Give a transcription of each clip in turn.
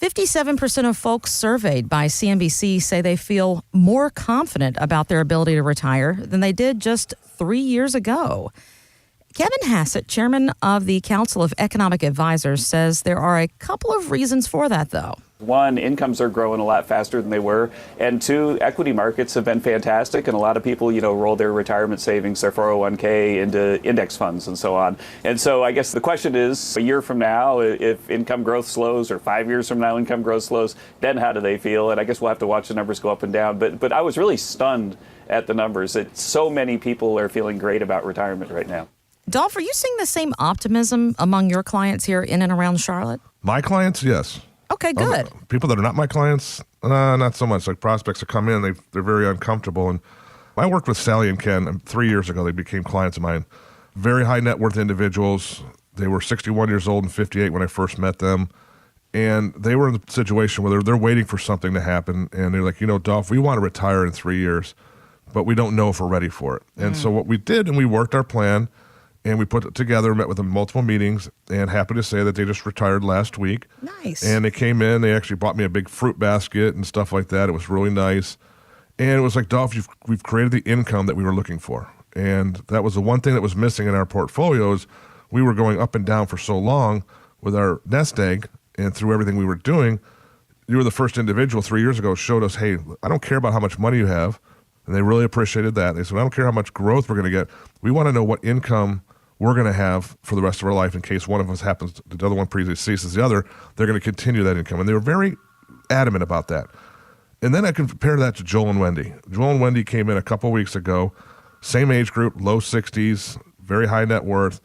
57% of folks surveyed by CNBC say they feel more confident about their ability to retire than they did just 3 years ago. Kevin Hassett, chairman of the Council of Economic Advisors, says there are a couple of reasons for that, though. One, incomes are growing a lot faster than they were. And two, equity markets have been fantastic. And a lot of people, roll their retirement savings, their 401k into index funds and so on. And so I guess the question is, a year from now, if income growth slows, or 5 years from now, income growth slows, then how do they feel? And I guess we'll have to watch the numbers go up and down. But I was really stunned at the numbers that so many people are feeling great about retirement right now. Dolph, are you seeing the same optimism among your clients here in and around Charlotte? My clients, yes. Okay, good. People that are not my clients, not so much. Like prospects that come in, they're very uncomfortable. And I worked with Sally and Ken 3 years ago. They became clients of mine. Very high net worth individuals. They were 61 years old and 58 when I first met them. And they were in the situation where they're waiting for something to happen. And they're like, Dolph, we want to retire in 3 years, but we don't know if we're ready for it. And so what we did, and we worked our plan, and we put it together, met with them multiple meetings, and happy to say that they just retired last week. Nice. And they came in, they actually bought me a big fruit basket and stuff like that. It was really nice. And it was like, Dolph, we've created the income that we were looking for. And that was the one thing that was missing in our portfolios. We were going up and down for so long with our nest egg, and through everything we were doing, you were the first individual 3 years ago showed us, hey, I don't care about how much money you have. And they really appreciated that. They said, I don't care how much growth we're going to get. We want to know what income we're going to have for the rest of our life in case one of us happens, the other one ceases the other, they're going to continue that income. And they were very adamant about that. And then I compare that to Joel and Wendy. Joel and Wendy came in a couple weeks ago, same age group, low 60s, very high net worth.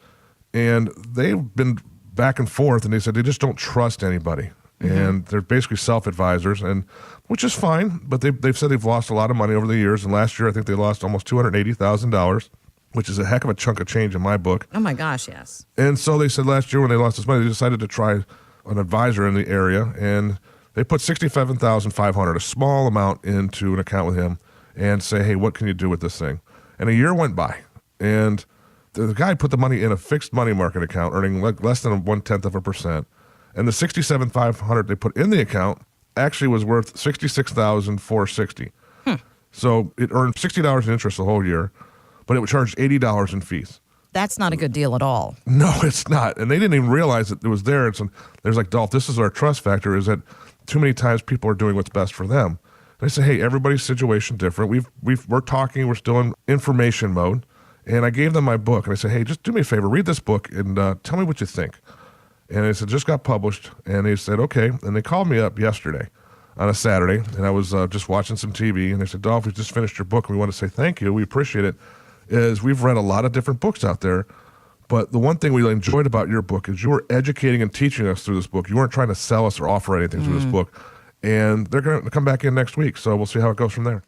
And they've been back and forth, and they said they just don't trust anybody. Mm-hmm. And they're basically self-advisors, and which is fine, but they've said they've lost a lot of money over the years. And last year, I think they lost almost $280,000. Which is a heck of a chunk of change in my book. Oh, my gosh, yes. And so they said last year when they lost this money, they decided to try an advisor in the area, and they put $67,500, a small amount, into an account with him and say, hey, what can you do with this thing? And a year went by, and the guy put the money in a fixed money market account, earning less than 1/10%. And the $67,500 they put in the account actually was worth $66,460. So it earned $60 in interest the whole year, but it would charge $80 in fees. That's not a good deal at all. No, it's not. And they didn't even realize that it was there. And so there's like, Dolph, this is our trust factor, is that too many times people are doing what's best for them. And I say, hey, everybody's situation different. We're talking, we're still in information mode. And I gave them my book, and I said, hey, just do me a favor, read this book and tell me what you think. And they said, just got published. And they said, okay. And they called me up yesterday on a Saturday, and I was just watching some TV, and they said, Dolph, we just finished your book, and we want to say thank you. We appreciate it. Is we've read a lot of different books out there, but the one thing we enjoyed about your book is you were educating and teaching us through this book. You weren't trying to sell us or offer anything through this book. And they're going to come back in next week, so we'll see how it goes from there.